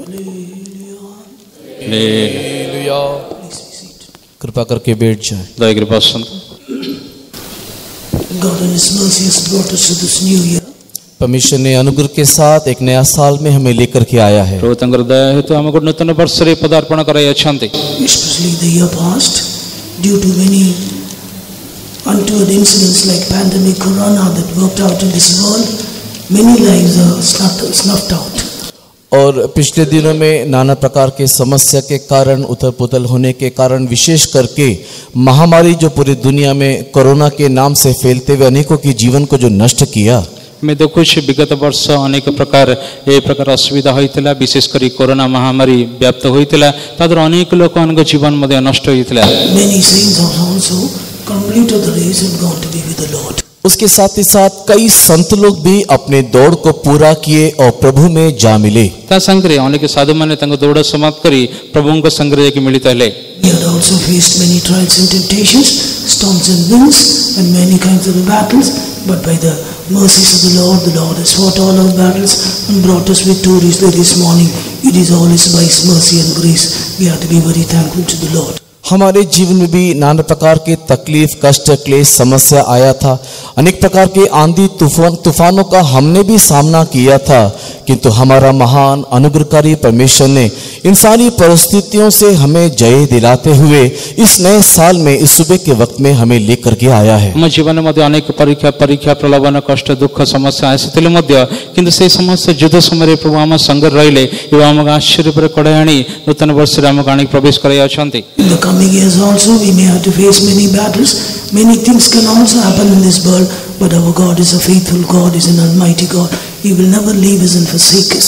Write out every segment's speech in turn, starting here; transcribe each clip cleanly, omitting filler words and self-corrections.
Hallelujah. कृपा करके बैठ जाए। दयाकरी बसंत। God in His mercy has brought us to this new year. परमेश्वर ने अनुग्रह के साथ एक नया साल में हमें लेकर के आया है। प्रभु तंकर दया हेतु हमको नूतन वर्ष रे पदार्पण कराई अछंती। Especially the year past, due to many untoward incidents like pandemic, corona that worked out in this world, many lives are snuffed out. और पिछले दिनों में नाना प्रकार के समस्या के कारण, उथल पुथल होने के कारण, विशेष करके महामारी जो पूरी दुनिया में कोरोना के नाम से फैलते हुए अनेकों के जीवन को जो नष्ट किया। मैं देखु विगत वर्ष अनेक प्रकार असुविधा होइतिला, विशेष करी कोरोना महामारी व्याप्त होइतिला, तादर अनेक लोकन जीवन मध्ये नष्ट होइतिला। Many saints have also completed the race and gone to be with the Lord. उसके साथ ही साथ कई संत लोग भी अपने दौड़ को पूरा किए और प्रभु में जा मिले। ता संग्रह अनेक साधु माने तंग दौड़ समाप्त करी प्रभु को संग्रह के मिलित हेले। We had also faced many trials and temptations, storms and winds, and many kinds of battles. But by the mercies of the Lord has fought all our battles and brought us victoriously this morning. It is all His by His mercy and grace. We have to be very thankful to the Lord. हमारे जीवन में भी नाना प्रकार के तकलीफ, कष्ट, क्लेश, समस्या आया था। अनेक प्रकार के आंधी तूफानों का हमने भी सामना किया था, किंतु हमारा महान अनुग्रहकारी परमेश्वर ने इन सारी परिस्थितियों से हमें जय दिलाते हुए इस नए साल में, इस सुबह के वक्त में हमें लेकर के आया है। हम जीवन में अनेक परीक्षा प्रलोभन, कष्ट, दुख, समस्या आसिथिले मध्य, किंतु से समस्त युद्ध समय प्रभु हम संग रहिले एवं हम आश्चर्य पर कड़े आनी नूतन वर्ष रे हम गाणी प्रवेश कराई अछंती। Coming years also we may have to face many battles. Many things can also happen in this world, but our God is a faithful God, is an almighty God. He will never leave us and forsake us.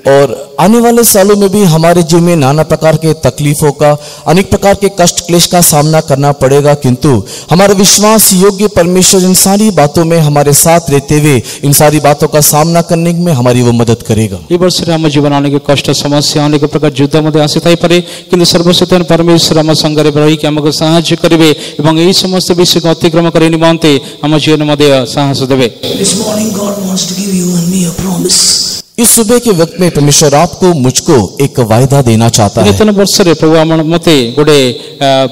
और आने वाले सालों में भी हमारे जीवन में नाना प्रकार के तकलीफों का, अनेक प्रकार के कष्ट क्लेश का सामना करना पड़ेगा, किंतु हमारे विश्वास योग्य परमेश्वर इन सारी बातों में हमारे साथ रहते हुए इन सारी बातों का सामना करने में हमारी वो मदद करेगा। ई वर्ष रे हम जीवन अनेक कष्ट, समस्या, अनेक प्रकार युद्ध मध्ये आसिथाई पारे, किंतु सर्वशक्तिमान परमेश्वर हम संगरे रही कि हमको सहायता करिवे एवं एई समस्त विषय को अतिक्रम करे निमंते हम जीवन मध्ये साहस देवे। This morning God wants to give you and me a promise. इस सुबह के वक्त में परमेश्वर आपको, मुझको एक वायदा देना चाहता है। नूतन वर्ष रे प्रभु हम मते गोटे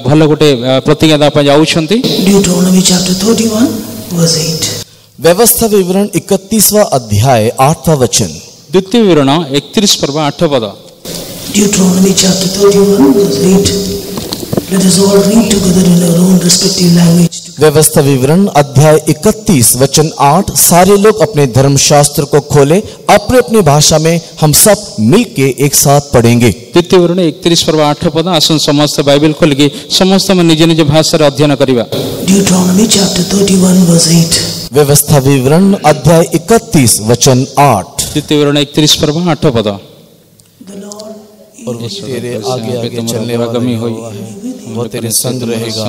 भलो गोटे प्रतिज्ञा दा पय आउछंती। Deuteronomy chapter 31 verse 8. व्यवस्था विवरण 31वां अध्याय 8वां वचन। द्वितीय विवरण 31 पर्व 8 पद। Deuteronomy chapter 31 verse 8. Let us all read together in our own respective language. व्यवस्था विवरण अध्याय 31 वचन 8। सारे लोग अपने धर्मशास्त्र को खोले, अपने अपनी भाषा में हम सब मिलके एक साथ पढ़ेंगे। द्वितीय विवरण 31 पर्व 8 पद। आसन समस्त बाइबल खोलिके समस्त में निज निज भाषा रे अध्ययन करिबा। Deuteronomy chapter 31 verse 8. व्यवस्था विवरण अध्याय 31 वचन 8। द्वितीय विवरण 31 पर्व 8 पद। और वो तेरे आगे आगे चलने वाला हुआ है, वो तेरे संग रहेगा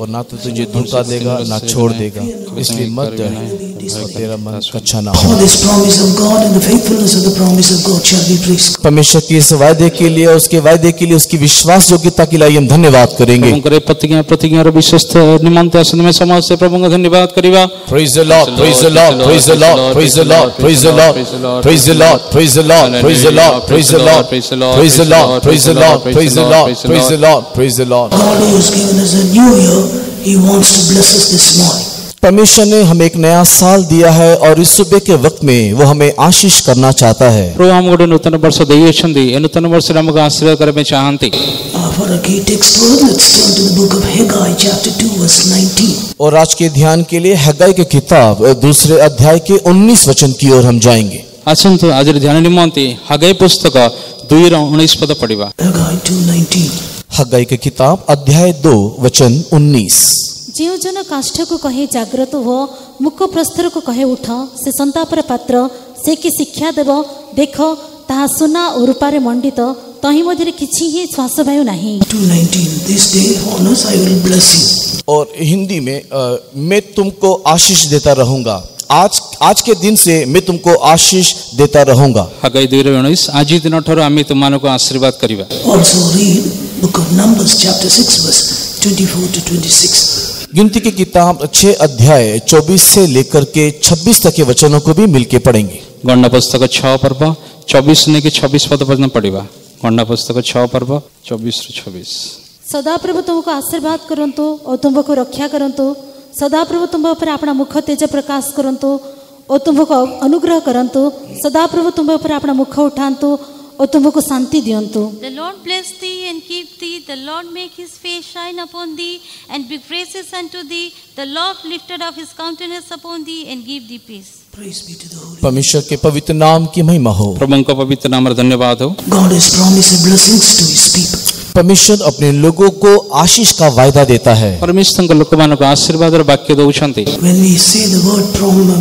और ना तो तुझे धोखा देगा ना छोड़ देगा, इसलिए मत डर और तेरा मन कच्चा ना हो। परमेश्वर की इस वायदे के लिए, उसके वायदे के लिए, उसकी विश्वास योग्यता के लिए हम धन्यवाद करेंगे। प्रतिज्ञा विश्वस्त निमंते आसन में समाज से प्रभु का धन्यवाद करिबा। Praise the Lord, praise the Lord, praise the Lord, praise the Lord, praise the Lord, praise the Lord, praise the Lord, praise the Lord, praise the Lord, praise the Lord, praise the Lord, praise the Lord, praise the Lord, praise the Lord, praise the Lord. God who has given us a new year, He wants to bless us this morning. परमेश्वर ने हमें एक नया साल दिया है और इस सुबह के वक्त में वो हमें आशीष करना चाहता है। प्रभु हम गोटे नूतन वर्ष देइछंदी, ए नूतन वर्ष रे हमको आशीर्वाद करे में चाहंती। For a key text word, let's turn to the book of Haggai chapter 2 verse 19. और आज के ध्यान के लिए हग्गाई की किताब दूसरे अध्याय के 19 वचन की ओर हम जाएंगे। आसंतु आज ध्यान निमंते हग्गाई पुस्तक 2:19 पद पढ़िबा। Haggai 2:19. हग्गाई की किताब अध्याय 2 वचन 19। जो जन काष्ठ को कहे जाग्रत हो, मुख प्रस्तर को कहे उठ, से संतापर पात्र से कि शिक्षा देव, देख ताहा सुना और रूपारे मंडित, तही मध्य किछि ही श्वास वायु नहीं। 2:19. This day on us I will bless you. और हिंदी में मैं तुमको आशीष देता रहूंगा, आज के दिन से मैं तुमको आशीष देता रहूंगा। हग्गाई 2:19 आज दिन ठारो आमी तुमको आशीर्वाद करिबा। Also read book of Numbers chapter 6 verse 24 to 26. गिनती की किताब 6 अध्याय 24 से लेकर के 26 तक के वचनों को भी मिलके पढ़ेंगे। गणना पुस्तक 6 पर्व 24 ने कि 26 पद पर्यंत पढ़ा गणना पुस्तक 6 पर्व 24 ରୁ 26। सदाप्रभु तुमको आशीर्वाद करंतु और तुमको रक्षा करंतु। सदाप्रभु तुम पर अपना मुख तेज प्रकाश करंतु और तुमको अनुग्रह करंतु। सदाप्रभु तुम पर अपना मुख उठांतु और तुमको शांति दियंतु। The Lord bless thee and keep thee. The Lord make his face shine upon thee and be gracious unto thee. The Lord lifted up his countenance upon thee and give thee peace. Praise be to the Holy. परमेश्वर के पवित्र नाम की महिमा हो। प्रभु का पवित्र नाम रे धन्यवाद हो। God has promised blessings to his people. परमेश्वर अपने लोगों को आशीष का वायदा देता है। परमेश्वर लोक मान को आशीर्वाद वाक्य दौरान When we say the word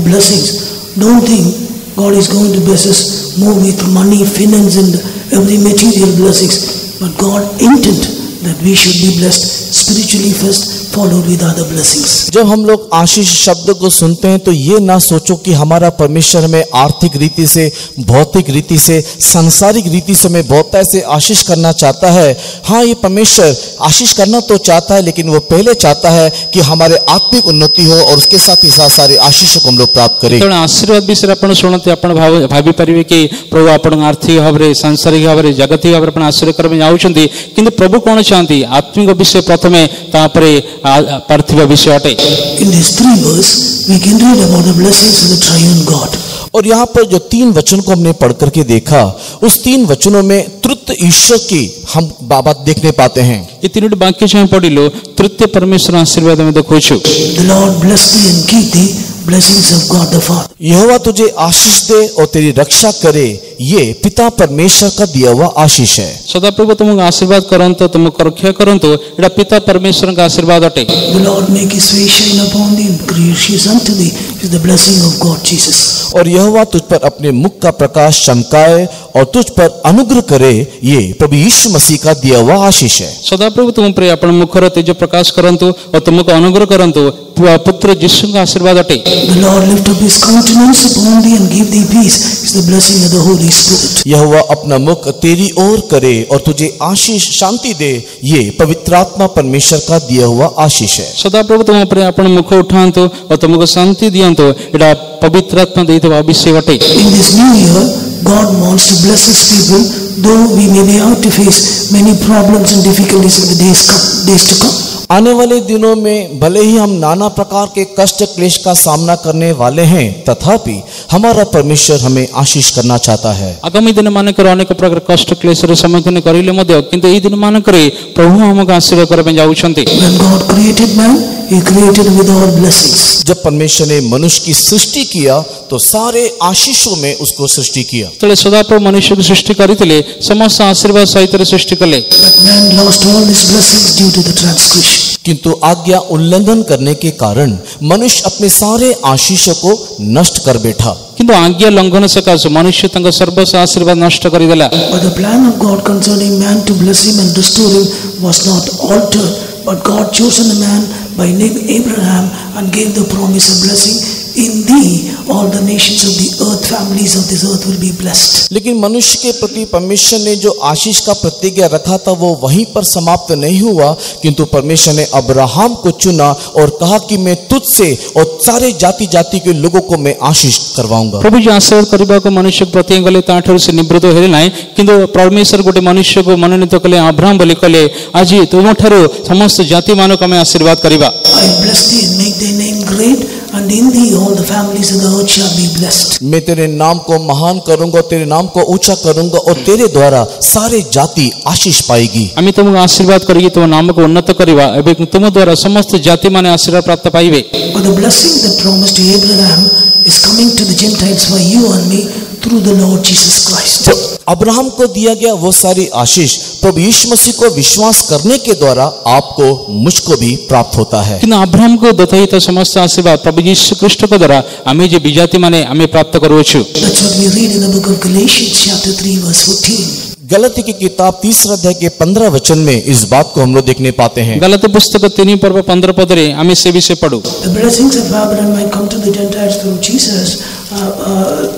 blessings, don't think God is going to bless us more with money, finance and every material blessings. But God intended that we should be blessed spiritually first, followed with other blessings. जब हम लोग आशीष शब्द को सुनते हैं तो ये ना सोचो कि हमारा परमेश्वर में आर्थिक रीति से, भौतिक रीति से, सांसारिक रीति से हमें बहुत ऐसे आशीष करना चाहता है। हाँ, ये परमेश्वर आशीष करना तो चाहता है, लेकिन वो पहले चाहता है कि हमारे आत्मिक उन्नति हो और उसके साथ ही साथ सारे आशीषों को हम लोग प्राप्त करें। तो आशीर्वाद विषय आपण सुनते आपण भाभी पारिबे कि प्रभु आपण आर्थिक भाव रे, सांसारिक भाव रे, जागतिक भाव रे आपण आशीर्वाद करबे जाउछंती, किंतु प्रभु कोन चाहती आत्मिक विषय प्रथमे तापरे पार्थिव विषय अटे। In these 3 verses we can read about the blessings of the triune God. और यहाँ पर जो 3 वचन को हमने पढ़ करके देखा, उस 3 वचनों में तृतीय ईश्वर की हम बात देखने पाते हैं। ये 3 वाक्य जो हम पढ़िलो तृतीय परमेश्वर आशीर्वाद में देखोछु। The Lord bless thee and keep thee, blessings of God the Father. यहोवा तुझे आशीष दे और तेरी रक्षा करे, ये पिता परमेश्वर का दिया हुआ आशीष है। सदाप्रभु तुमको आशीर्वाद करंतो, तुमको रक्षा करंतो, एटा पिता परमेश्वर का आशीर्वाद अटे। The Lord make his face shine upon thee and gracious unto thee is the blessing of God Jesus. और यहोवा तुझ पर अपने मुख का प्रकाश चमकाए और तुझ पर अनुग्रह करे, ये प्रभु यीशु मसीह का दिया हुआ आशीष है। सदाप्रभु तुम पर अपन मुखर तेज प्रकाश करंतो और तुमको अनुग्रह करंतो, पुत्र यीशु का आशीर्वाद अटे। The Lord lift up his countenance upon thee and give thee peace is the blessing of the Holy Spirit. यहोवा अपना मुख तेरी ओर करे और तुझे आशीष शांति दे, ये पवित्र आत्मा परमेश्वर का दिया हुआ आशीष है। सदाप्रभु तुम पर अपन मुख उठांतो और तुमको शांति दियंतो, एटा पवित्र आत्मा देते अभिषेक अटे। In this new year, God wants to bless his people, though we may be out to face many problems and difficulties in the days to come. आने वाले दिनों में भले ही हम नाना प्रकार के कष्ट क्लेश का सामना करने वाले हैं, तथापि हमारा परमेश्वर हमें आशीष करना चाहता है। आगामी दिन मानकर अनेक प्रकार कष्ट क्लेश रे सम्मुखीन करिले मध्य, किंतु एई दिन मानकर प्रभु हमको आशीर्वाद करबे जाउछंती। When God created man, he created with all blessings. जब परमेश्वर ने मनुष्य की सृष्टि किया तो सारे आशीषों में उसको सृष्टि किया। तले सदाप्रभु मनुष्य की सृष्टि करितले, समस्त आशीर्वाद सहित सृष्टि कले। But man lost all his blessings due to the transgression. किंतु आज्ञा उल्लंघन करने के कारण मनुष्य अपने सारे आशीषों को नष्ट कर बैठा। किंतु आज्ञा लंघन सकाशे मनुष्य तंग सर्वस्व आशीर्वाद नष्ट करि देला। But the plan of God concerning man to bless him and restore him was not altered, but God chosen a man by name Abraham and gave the promise of blessing. In thee all the nations of the earth, families of this earth will be blessed. लेकिन मनुष्य के प्रति परमेश्वर ने जो आशीष का प्रतिज्ञा रखा था वो वहीं पर समाप्त नहीं हुआ, किंतु परमेश्वर ने अब्राहम को चुना और कहा कि मैं तुझसे और सारे जाति जाति के लोगों को मैं आशीष करवाऊंगा। प्रभु जी आशीर्वाद करबा को मनुष्य प्रतिज्ञा गले ताठर से निवृत्त हेले नाही, किंतु परमेश्वर गोटे मनुष्य को मनोनीत कले अब्राहम बोली कले आज तुम ठारो समस्त जाति मानव को मैं आशीर्वाद करबा। I bless thee and make thy name great, and in thee all the families of the earth shall be blessed. मैं तेरे नाम को महान करूंगा, तेरे नाम को ऊंचा करूंगा और तेरे द्वारा सारे जाति आशीष पाएगी। आमी तुमको आशीर्वाद करिए, तुम नाम को उन्नत करिवा एवं तुम द्वारा समस्त जाति माने आशीर्वाद प्राप्त पाइबे। But the blessing that promised to Abraham is coming to the Gentiles for you and me through the Lord Jesus Christ. Abraham को दिया गया वो सारी आशीष प्रभु यीशु मसीह को विश्वास करने के द्वारा आपको मुझको भी प्राप्त होता है। किंतु अब्राहम को दत्तहित समस्त आशीर्वाद प्रभु यीशु ख्रीष्ट के द्वारा आमी जे विजाति माने आमी प्राप्त करूछु। That's what we read in the book of Galatians chapter 3 verse 14. गलती की किताब 3 अध्याय के 15 वचन में इस बात को हम लोग देखने पाते हैं। गलती पुस्तक 3 पर्व 15 पद रे आमी से विषय पढ़ू। The blessings of Abraham might come to the Gentiles through Jesus,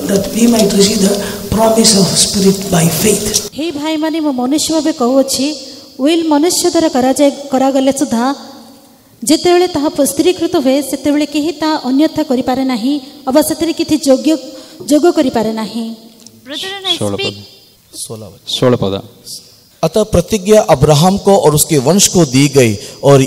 that we might receive the promise of Spirit by faith. हे भाई माने मो मनुष्य भाबे कहू अछि विल मनुष्य द्वारा करा गले सुधा जेतेबेले ताहा पुस्त्रीकृत हुए सेतेबेले केही ता अन्यथा करि पारे नाही, अबा सेतरे किछि जोग्य करि पारे नाही। Brethren, I 16 speak. पद 16 पद। अतः प्रतिज्ञा अब्राहम को और उसके वंश को दी गई और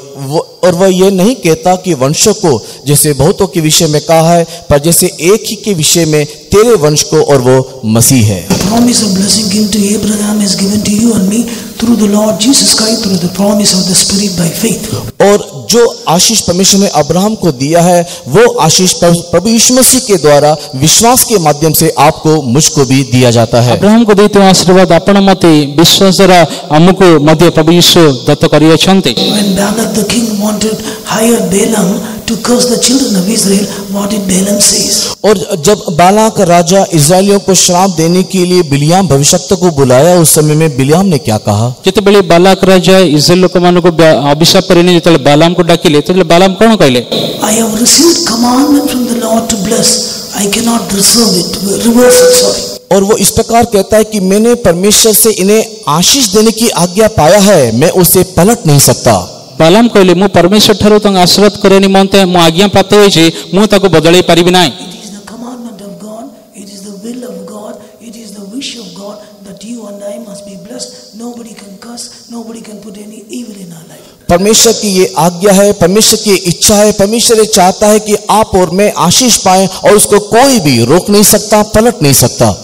वह यह नहीं कहता कि वंशों को, जैसे बहुतों के विषय में कहा है, पर जैसे एक ही के विषय में तेरे वंश को, और वो मसीह है। Promise of blessing given to Abraham is given to you and me through the Lord Jesus Christ, through the promise of the Spirit by faith. और जो आशीष परमेश्वर ने अब्राहम को दिया है, वो आशीष प्रभु यीशु मसीह के द्वारा विश्वास के माध्यम से आपको, मुझको भी दिया जाता है। अब्राहम को देते आशीर्वाद आपण मते विश्वास द्वारा हमको मध्य प्रभु यीशु Dutt करियछन्ते। When Balak the king wanted hire Balaam to curse the children of Israel, what did Balaam says? और जब बालाक राजा इस्राएलियों को श्राप देने के लिए बिलियाम भविष्यवक्ता को बुलाया, उस समय में बिलियाम ने क्या कहा? जेतेबेले बालाक राजा इस्राएल लोक मान को अभिशाप करेनी, जेतेबेले बालाम को डाकिले, तेबेले बालाम कोन कहले? I have received commandment from the Lord to bless. I cannot reserve it, reverse it, sorry. और वो इस प्रकार कहता है कि मैंने परमेश्वर से इन्हें आशीष देने की आज्ञा पाया है, मैं उसे पलट नहीं सकता। बालाम कहले मु परमेश्वर ठारो तंग आशीर्वाद करे निमंते मु आज्ञा प्राप्त होई जे मु ताको बदलै परिबि नाही। It is the commandment of God, it is the will of God, it is the wish of God that you and I must be blessed. Nobody can curse, nobody can put any evil in our life. परमेश्वर की ये आज्ञा है, परमेश्वर की इच्छा है, परमेश्वर ये चाहता है कि आप और मैं आशीष पाएं, और उसको कोई भी रोक नहीं सकता, पलट नहीं सकता।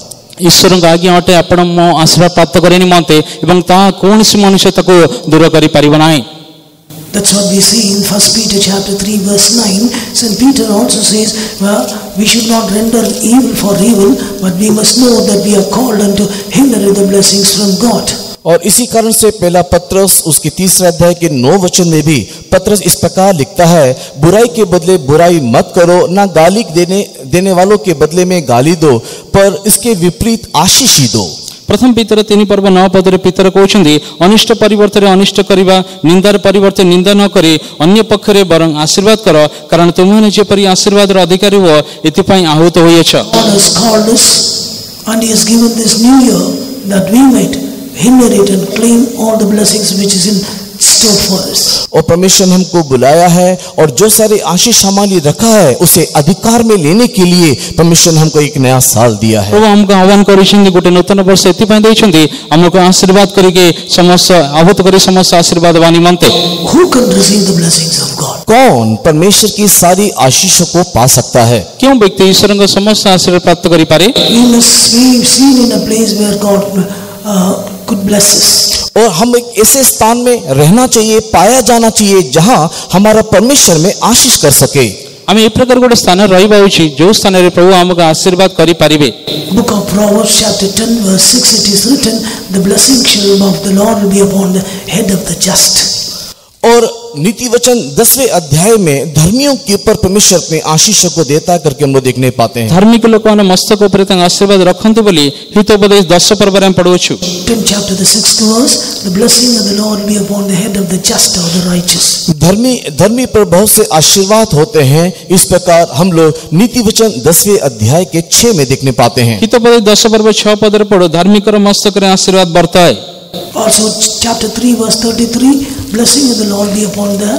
ईश्वर आज्ञा अटे आपण मो आशीर्वाद प्राप्त करे निमंते एवं ता कोनसी मनुष्य ताको दूर करि परिबो नाही। That's what we see in 1 Peter chapter 3 verse 9. St. Peter also says, well, we should not render evil for evil, but we must know that we are called unto inherit the blessings from God. और इसी कारण से पहला पत्रस उसकी 3रा अध्याय के 9 वचन में भी पत्रस इस प्रकार लिखता है, बुराई के बदले बुराई मत करो, ना गाली देने वालों के बदले में गाली दो, पर इसके विपरीत आशीष ही दो। प्रथम पितर 3 पर्व 9 पदरे पितर कहउछन्ती अनिष्ट परिवर्तन अनिष्ट करिबा, निंदार परिवर्तन निंदा न करे, अन्य पक्षरे बरं आशीर्वाद कर, कारण तुमने जेपरि आशीर्वाद र अधिकारी हो एतिपई आहूत होइछ। God has called us and he has given this new year that we might inherit and claim all the blessings which is in store for us. और परमेश्वर ने हमको बुलाया है, और जो सारे आशीष हमारे लिए रखा है उसे अधिकार में लेने के लिए परमेश्वर ने हमको एक नया साल दिया है। प्रभु हमको आह्वान करिसेंती गोटे नूतन वर्ष एतिपई दैछन्ती हमको आशीर्वाद करिके समस्त आहूत करी समस्त आशीर्वाद वाणी मनते। Who can receive the blessings of God? कौन परमेश्वर की सारी आशीषों को पा सकता है? क्यों व्यक्ति ईश्वर को समस्त आशीर्वाद प्राप्त करि पारे? We must be seen in a place where God could bless us. और हम एक ऐसे स्थान में रहना चाहिए, पाया जाना चाहिए, जहां हमारा परमेश्वर में आशीष कर सके। आम ए प्रकार गोटे स्थान रहिबा उचित जो स्थान रे प्रभु हमको आशीर्वाद करि पारिबे। Book of Proverbs chapter 10 verse 6 it is written, the blessing shall of the Lord will be upon the head of the just. और नीति वचन 10वें अध्याय में धर्मियों के ऊपर परमेश्वर अपने आशीषों को देता करके हम लोग देखने पाते हैं। धार्मिक लोक माने मस्तक ऊपर तंग आशीर्वाद रखंतु बोली हितोपदेश 10 पर्व रे हम पढुछु। 10 chapter the 6th verse, the blessing of the Lord will be upon the head of the just or the righteous. धर्मी पर बहुत से आशीर्वाद होते हैं। इस प्रकार हम लोग नीति वचन 10वें अध्याय के 6 में देखने पाते हैं। हितोपदेश 10 पर्व 6 पद रे पढो धार्मिक र मस्तक रे आशीर्वाद बर्ताय। Also chapter 3 verse 33, blessing of the Lord be upon the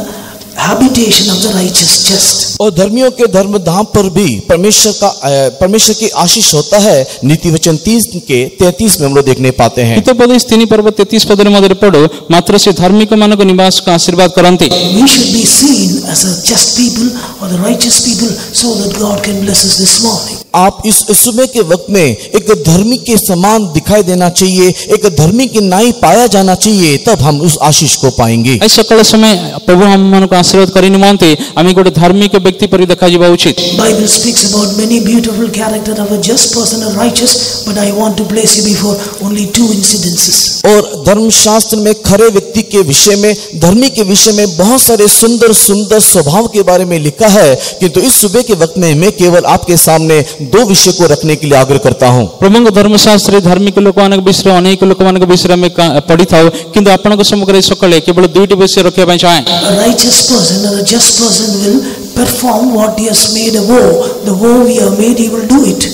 habitation of the righteous just. और धर्मियों के धर्मधाम पर भी परमेश्वर की आशीष होता है। नीति वचन 30 के 33 में हम लोग देखने पाते हैं। हितोपदेश 3 पर्व 33 पद रे मधुर पढो मात्र से धार्मिक मानक निवास का आशीर्वाद करंती। We should be seen as a just people or the righteous people so that God can bless us this morning. आप इस सुबह के वक्त में एक धर्मी के समान दिखाई देना चाहिए, एक धर्मी के नाई पाया जाना चाहिए, तब हम उस आशीष को पाएंगे। ए सकल समय प्रभु हम मन को आशीर्वाद करि निमंते आमी गोटे धार्मिक व्यक्ति परि देखा जिबा उचित। Bible speaks about many beautiful character of a just person and righteous, but I want to place you before only 2 incidences. और धर्मशास्त्र में खरे व्यक्ति के विषय में, धर्मी के विषय में बहुत सारे सुंदर सुंदर स्वभाव के बारे में लिखा है, किंतु इस सुबह के वक्त में मैं केवल आपके सामने 2 विषय को रखने के लिए आग्रह करता हूं। प्रभु धर्मशास्त्र धार्मिक लोक मान विषय अनेक लोक मान विषय में पढ़ी था, किंतु आपन समग्र सकले केवल 2टी विषय रखिया पई चाहे। A righteous person or a just person will perform what he has made a vow. The vow we have made, he will do it.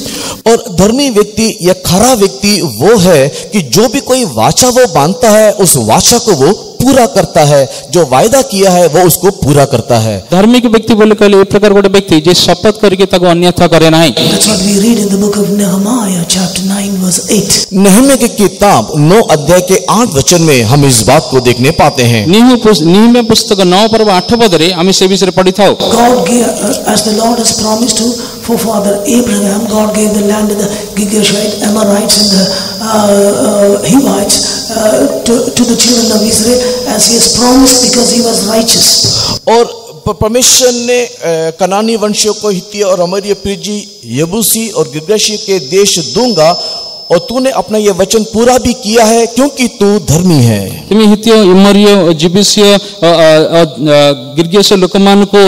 और धर्मी व्यक्ति या खरा व्यक्ति वो है कि जो भी कोई वाचा वो बांधता है, उस वाचा को वो पूरा करता है, जो वायदा किया है वो उसको पूरा करता है। धार्मिक व्यक्ति बोले कहले ए प्रकार गोटे व्यक्ति जे शपथ करके ताको अन्यथा करे नाही। That's what we read in the book of Nehemiah, chapter 9, verse 8. नहम्याह की किताब 9 अध्याय के 8 वचन में हम इस बात को देखने पाते हैं। निहम्याह पुस्तक 9 पर्व 8 पदरे आमे से विषय पढ़ी थाओ। God gave, as the Lord has promised to forefather Abraham, God gave the land of the Girgashites, Amorites, and the Hivites to the children of Israel, as He has promised, because He was righteous. और परमेश्वर ने कनानी वंशियों को हित्ती और अमोरी, परिज्जी, यबूसी और गिर्गाशी के देश दूंगा, और तूने अपना ये वचन पूरा भी किया है क्योंकि तू धर्मी है। तुम हित्तियो, इमरियो, जिबिसियो, गिर्गाशी लोकमान को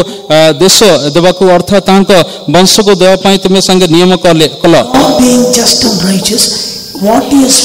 देश देवाको अर्थात तांको वंश को देवा पाई तुमे संगे नियम कल। God being just and righteous, what He has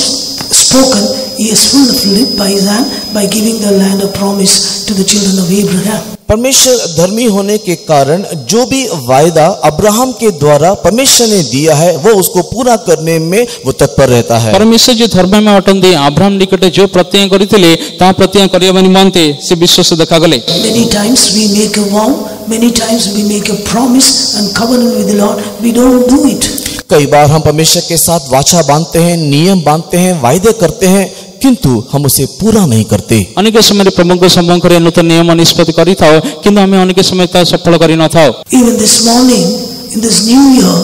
spoken, He has fulfilled it by His hand, by giving the land of promise to the children of Abraham. परमेश्वर धर्मी होने के कारण जो भी वायदा अब्राहम के द्वारा परमेश्वर ने दिया है वो उसको पूरा करने में वो तत्पर रहता है। परमेश्वर जो धर्म में अटंदी अब्राहम निकटे जो प्रतिज्ञा करितले ता प्रतिज्ञा करिया निमंते से विश्वास देखा गले। Many times we make a vow, many times we make a promise and covenant with the Lord, we don't do it. कई बार हम परमेश्वर के साथ वाचा बांधते हैं, नियम बांधते हैं, वायदे करते हैं, किंतु हम उसे पूरा नहीं करते। अनेक समय प्रमुख संबंध करे नूतन नियम निष्पत्ति करी थाओ, किंतु हमें अनेक समय ता सफल करी न थाओ। Even this morning, in this new year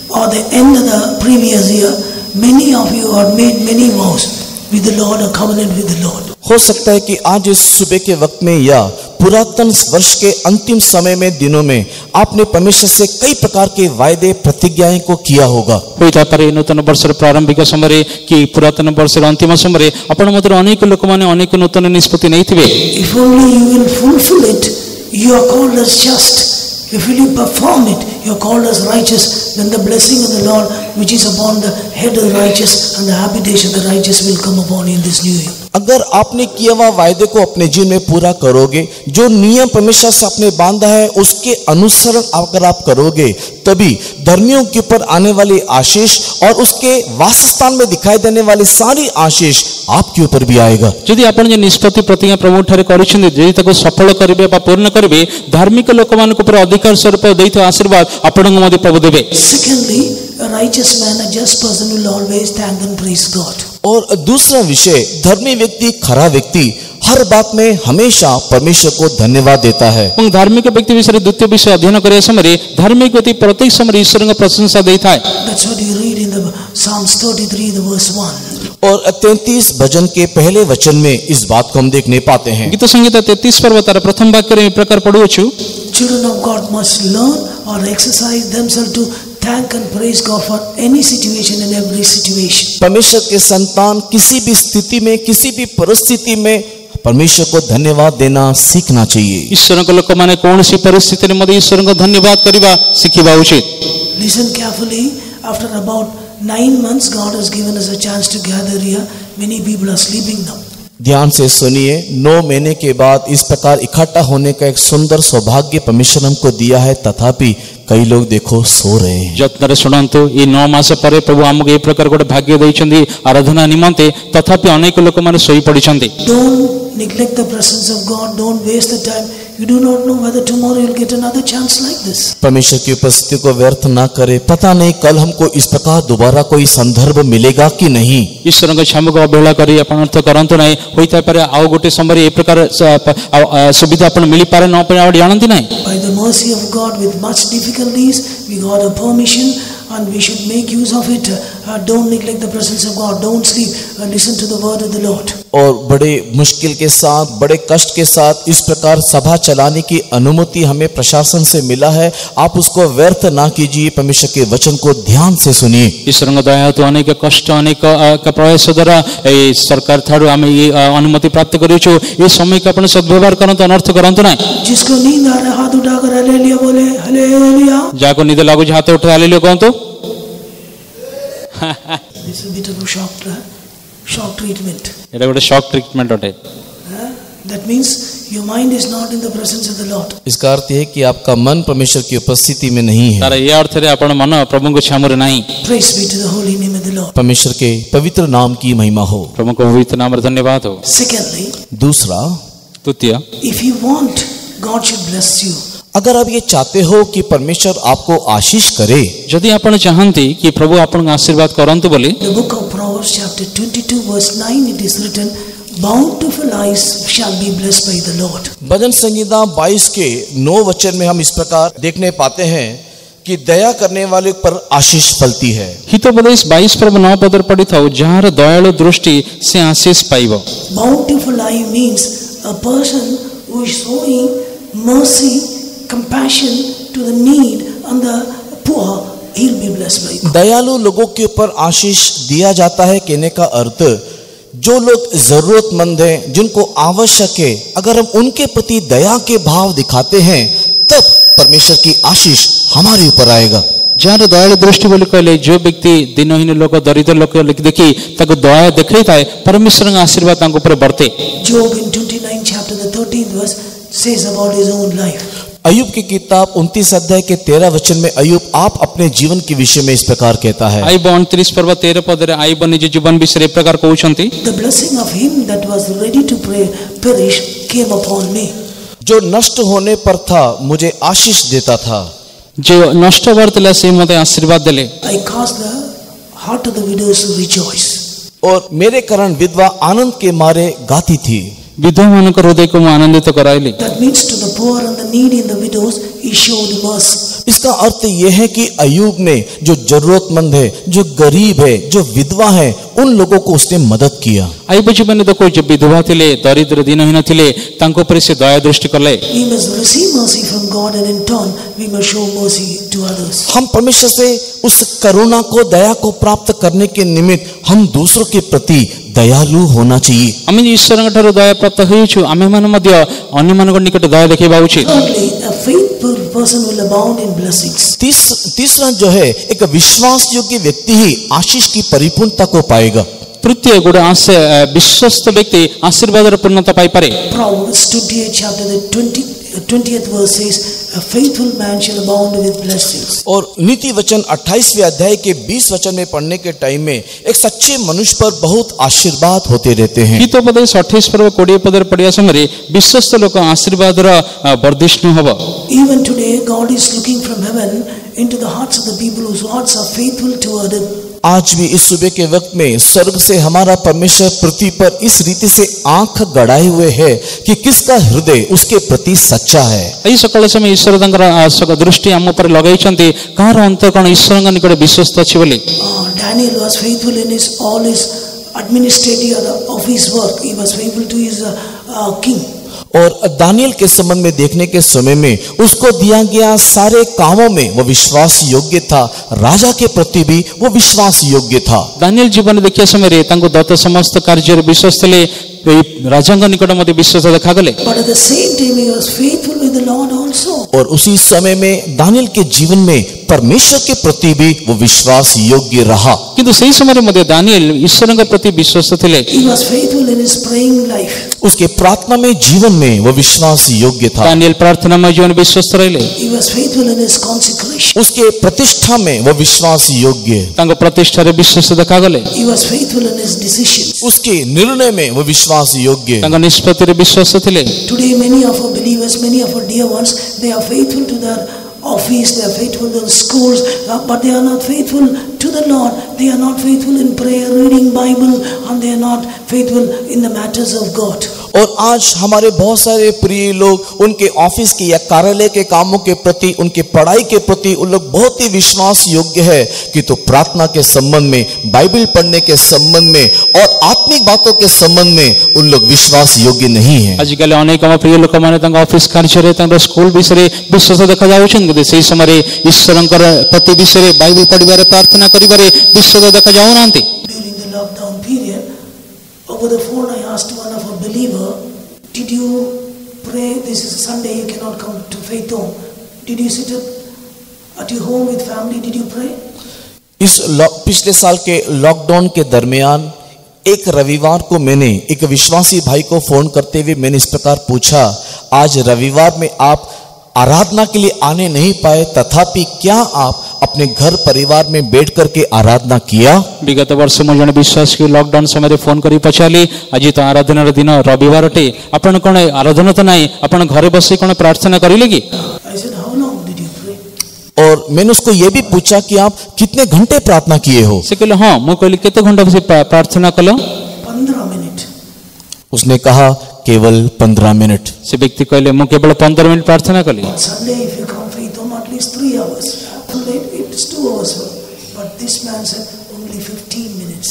or the end of the previous year, many of you have made many vows with the Lord, a covenant with the Lord. हो सकता है कि आज इस सुबह के वक्त में या पुरातन वर्ष के अंतिम समय में दिनों में आपने परमेश्वर से कई प्रकार के वायदे प्रतिज्ञाएं को किया होगा। होता पारे नूतन वर्षर प्रारंभिक समय कि पुरातन वर्षर अंतिम समय आपण मध्य अनेक लोक माने अनेक नूतन निष्पत्ति नहीं थिबे। If only you will fulfill it, you are called as just. If you perform it, you are called as righteous. Then the blessing of the Lord, which is upon the head of the righteous, and the habitation of the righteous will come upon you in this new year. अगर आपने किया हुआ वायदे को अपने जीवन में पूरा करोगे, जो नियम परमेश्वर से आपने बांधा है उसके अनुसरण अगर आप करोगे, तभी धर्मियों के ऊपर आने वाली आशीष और उसके वासस्थान में दिखाई देने वाली सारी आशीष आपके ऊपर भी आएगा। यदि आपण जे निष्पत्ति प्रतिज्ञा प्रभु ठारे करिसेंदी, यदि ताको सफल करिवे बा पूर्ण करिवे, धार्मिक लोक मानक ऊपर अधिकार स्वरूप दैतो आशीर्वाद आपणक मध्ये प्रभु देबे। Secondly, a righteous man, a just person will always thank and praise God. और दूसरा विषय, धर्मी व्यक्ति, खरा व्यक्ति हर बात में हमेशा परमेश्वर को धन्यवाद देता है। धार्मिक व्यक्ति विषय द्वितीय विषय अध्ययन करे समय धार्मिक व्यक्ति प्रत्येक समय ईश्वर का प्रशंसा देता है। That's what you read in the Psalms 33, the verse 1. और 33 भजन के पहले वचन में इस बात को हम देखने पाते हैं। गीत संगीता 33 पर्व तार प्रथम वाक्य रे प्रकार पढुछु। Children of God must learn or exercise themselves to thank and praise God for any situation and every situation. परमेश्वर के संतान किसी भी स्थिति में, किसी भी परिस्थिति में परमेश्वर को धन्यवाद देना सीखना चाहिए। ईश्वर को लोक माने कौन सी परिस्थिति में ईश्वर को धन्यवाद करबा सिखिबा उचित। Listen carefully. After about 9 months, God has given us a chance to gather here. Many people are sleeping now. ध्यान से सुनिए, 9 महीने के बाद इस प्रकार इकट्ठा होने का एक सुंदर सौभाग्य परमेश्वर हमको दिया है, तथापि कई लोग देखो सो रहे हैं। जत्नरे सुनंतु ये 9 मास परे प्रभु हमको ए प्रकार गोटे भाग्य दैछन्ती आराधना निमंते, तथापि अनेक लोक माने सोई पडिछन्ती। Don't neglect the presence of God. Don't waste the time. You do not know whether tomorrow you'll get another chance like this. परमेश्वर की उपस्थिति को व्यर्थ ना करे, पता नहीं कल हमको इस प्रकार दोबारा कोई संदर्भ मिलेगा कि नहीं। ईश्वर को क्षमा को अवहेला करी आपण अर्थ करंतु नाही, होइता पारे आउ गोटे समय ए प्रकार सुविधा आपण मिली पारे न पारे आपण जानंती नाही। By the mercy of God, with much difficulties, we got a permission and we should make use of it. Don't neglect the presence of God. Don't sleep. Listen to the word of the Lord. और बड़े मुश्किल के साथ, बड़े कष्ट के साथ इस प्रकार सभा चलाने की अनुमति हमें प्रशासन से मिला है। आप उसको व्यर्थ ना कीजिए, परमेश्वर के वचन को ध्यान से सुनिए। ईश्वर को दया तो अनेक कष्ट अनेक प्रयास द्वारा सरकार ठारू आम ये अनुमति प्राप्त करिछु। ये समय का अपन सद्व्यवहार करंतु अनर्थ करंतु नाही। जिसको नींद आ रहा है हाथ उठाकर हालेलुया बोले, हालेलुया। जाको निद लागु हाथ उठा hallelujah कहंतु। This is a bit of a shock treatment. एटा गोटे शॉक ट्रीटमेंट अटे। That means your mind is not in the presence of the Lord. इसका अर्थ यह है कि आपका मन परमेश्वर की उपस्थिति में नहीं है। तार ये अर्थ रे आपण मन प्रभु को छामुरे नाही। Praise be to the holy name of the Lord. परमेश्वर के पवित्र नाम की महिमा हो। प्रभु को पवित्र नाम रे धन्यवाद हो। Secondly, दूसरा, तृतीय, if you want, God should bless you. अगर आप ये चाहते हो कि परमेश्वर आपको आशीष करे, जदि आपण चाहंती कि प्रभु आपण आशीर्वाद करंतु बोली, In the book of Proverbs chapter 22 verse 9 it is written, bountiful eyes shall be blessed by the Lord. भजन संहिता 22 के 9 वचन में हम इस प्रकार देखने पाते हैं कि दया करने वाले पर आशीष फलती है। हितोपदेश 22 पर्व 9 पदर पढ़ी था, जहार दयालु दृष्टि से आशीष पाइबो। Bountiful eye means a person who is showing mercy, compassion to the need and the poor, he'll be blessed by God. दयालु लोगों के ऊपर आशीष दिया जाता है कहने का अर्थ, जो लोग जरूरतमंद हैं, जिनको आवश्यक है, अगर हम उनके प्रति दया के भाव दिखाते हैं तब परमेश्वर की आशीष हमारे ऊपर आएगा। जार दयालु दृष्टि बोली कहले जो व्यक्ति दिनहीन लोक दरिद्र लोक देखी ताको दया देखई थाए परमेश्वर का आशीर्वाद ताको ऊपर बरते। Job in 29 chapter the 13th verse says about his own life. अय्यूब की किताब 29 अध्याय के 13 वचन में अय्यूब आप अपने जीवन के विषय में इस प्रकार कहता है। आइब 29 पर्व 13 पद रे आइब निज जीवन विषय रे प्रकार कहउछंती, The blessing of him that was ready to perish came upon me. जो नष्ट होने पर था मुझे आशीष देता था। जो नष्ट वर्तला से मते आशीर्वाद देले। I caused the heart of the widows to rejoice. और मेरे कारण विधवा आनंद के मारे गाती थी। विधवा मानक हृदय को आनंदित कराइली। That means to the poor and the needy and the widows he showed mercy. इसका अर्थ यह है कि अय्यूब ने जो जरूरतमंद है, जो गरीब है, जो विधवा है, उन लोगों को उसने मदद किया। आइब जीवन देखो जो विधवा थिले, दरिद्र दिनहीन थिले, तांको पर से दया दृष्टि करले। We must receive mercy from God and in turn we must show mercy to others. हम परमेश्वर से उस करुणा को, दया को प्राप्त करने के निमित्त हम दूसरों के प्रति दयालु होना चाहिए। आमे ईश्वर ठारो दया प्राप्त होइछु, आमे मान मध्य अन्य मानक निकट दया देखिबा उचित। Thirdly, a faithful person will abound in blessings. तीसरा जो है, एक विश्वास योग्य व्यक्ति ही आशीष की परिपूर्णता को पाएगा। तृतीय गुण विश्वस्त व्यक्ति आशीर्वाद पूर्णता पाई पारे। Proverbs 28 chapter the 20th verse says, a faithful man shall abound with blessings. और नीति वचन 28वें अध्याय के 20 वचन में पढ़ने के टाइम में एक सच्चे मनुष्य पर बहुत आशीर्वाद होते रहते हैं। हितोपदेश 28 पर्व 20 पद पढ़िया समय विश्वस्त लोक आशीर्वाद वर्धिष्णु hub. Even today God is looking from heaven into the hearts of the people whose hearts are faithful toward him. आज भी इस सुबह के वक्त में स्वर्ग से हमारा परमेश्वर पृथ्वी पर इस रीति से आंख गड़ाए हुए है कि किसका हृदय उसके प्रति सच्चा है। एई सकाळ समय ईश्वर तंकर दृष्टि हम पर लगाइछन्ती, कार अंतर कोन ईश्वर निकट विश्वस्त अछि बोली। Daniel was faithful in his all his administrative of his work. He was faithful to his king. और दानियल के संबंध में देखने के समय में उसको दिया गया सारे कामों में वो विश्वास योग्य था, राजा के प्रति भी वो विश्वास योग्य था। दानियल जीवन देखिया समय रे तांको दत्त समस्त कार्य विश्वस्त ले राजांग निकट मते विश्वास देखा गले। But at the same time he was faithful with the Lord also. और उसी समय में दानियल के जीवन में परमेश्वर के प्रति भी वो विश्वास योग्य रहा। किंतु सही समय मध्य दानियल ईश्वर के प्रति विश्वस्त थिले। He was faithful in his praying life. उसके प्रार्थना में जीवन में वो विश्वास योग्य था। दानियल प्रार्थना में जीवन विश्वस्त रहले। He was faithful in his consecration. उसके प्रतिष्ठा में वो विश्वास योग्य, तांको प्रतिष्ठा रे विश्वास देखा गले। He was faithful in his decisions. उसके निर्णय में वो विश्वास योग्य। तांको निष्पत्ति रे विश्वास थिले। Today many of our believers, many of our dear ones, they are faithful to their office, they are faithful to the schools, but they are not faithful to the Lord. They are not faithful in prayer, reading Bible, and they are not faithful in the matters of God. और आज हमारे बहुत सारे प्रिय लोग उनके office के या कार्यालय के कामों के प्रति, उनके पढ़ाई के प्रति उन लोग बहुत ही विश्वास योग्य है, कि तो प्रार्थना के संबंध में, बाइबल पढ़ने के संबंध में और आत्मिक बातों के संबंध में उन लोग विश्वास योग्य नहीं है। आजिकल अनेक प्रिय लोक माने तांको ऑफिस कार्य रे तांको स्कूल विषय विश्वास देखा जाउछन, कि सेही समय ईश्वरंकर प्रति विषय बाइबल पढ़िबारे प्रार्थना करिबारे विश्वास देखा जाउ नांती। During the lockdown period, over the phone I asked one of our believer, did you pray? This is a Sunday, you cannot come to Faith Home. Did you sit at your home with family? Did you pray? पिछले साल के lockdown के दरमियान एक रविवार को मैंने एक विश्वासी भाई को फोन करते हुए मैंने इस प्रकार पूछा, आज रविवार में आप आराधना के लिए आने नहीं पाए, तथापि क्या आप अपने घर परिवार में बैठ करके आराधना किया? विगत वर्ष मु जन विश्वास की लॉकडाउन समय फोन करी पचाली, आज तो आराधनार दिन रविवार अटे, आपण कौन आराधना तो नहीं, आपण घरे बस कौन प्रार्थना करिले कि? और मैंने उसको ये भी पूछा कि आप कितने घंटे प्रार्थना किए हो? से कहले हाँ, मु कहली केते घंटा बस प्रार्थना कलो? 15 मिनट। उसने कहा केवल 15 मिनट। से व्यक्ति कहले मु केवल 15 मिनट प्रार्थना कली। Sunday if you come faith home at least 3 hours. It's 2 hours. But this man said only 15 minutes.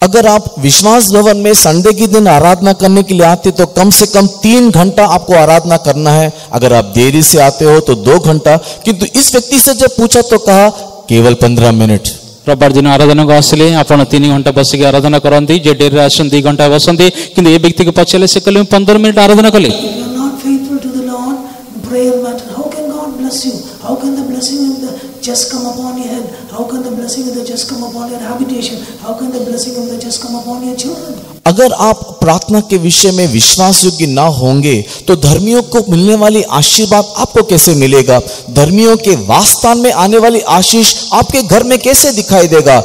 अगर आप विश्वास भवन में संडे के दिन आराधना करने के लिए आते तो कम से कम 3 घंटा आपको आराधना करना है। अगर आप देरी से आते हो तो 2 घंटा, किंतु इस व्यक्ति से जब पूछा तो कहा केवल 15 मिनट। रविवार दिन आराधना को आसिले आपण 3 घंटा बसिक आराधना करती, जे डेरी आसन 2 घंटा बसंती, किंतु ये व्यक्ति को पचारे से कहले 15 मिनट आराधना कले। If you are not faithful to the Lord, prayer matter. How can God bless you? How can the blessing of the just come upon your head? How can the blessing of the just come upon your habitation? How can the blessing of the just come upon your children? अगर आप प्रार्थना के विषय में विश्वास योग्य ना होंगे तो धर्मियों को मिलने वाली आशीर्वाद आपको कैसे मिलेगा? धर्मियों के वासस्थान में आने वाली आशीष आपके घर में कैसे दिखाई देगा?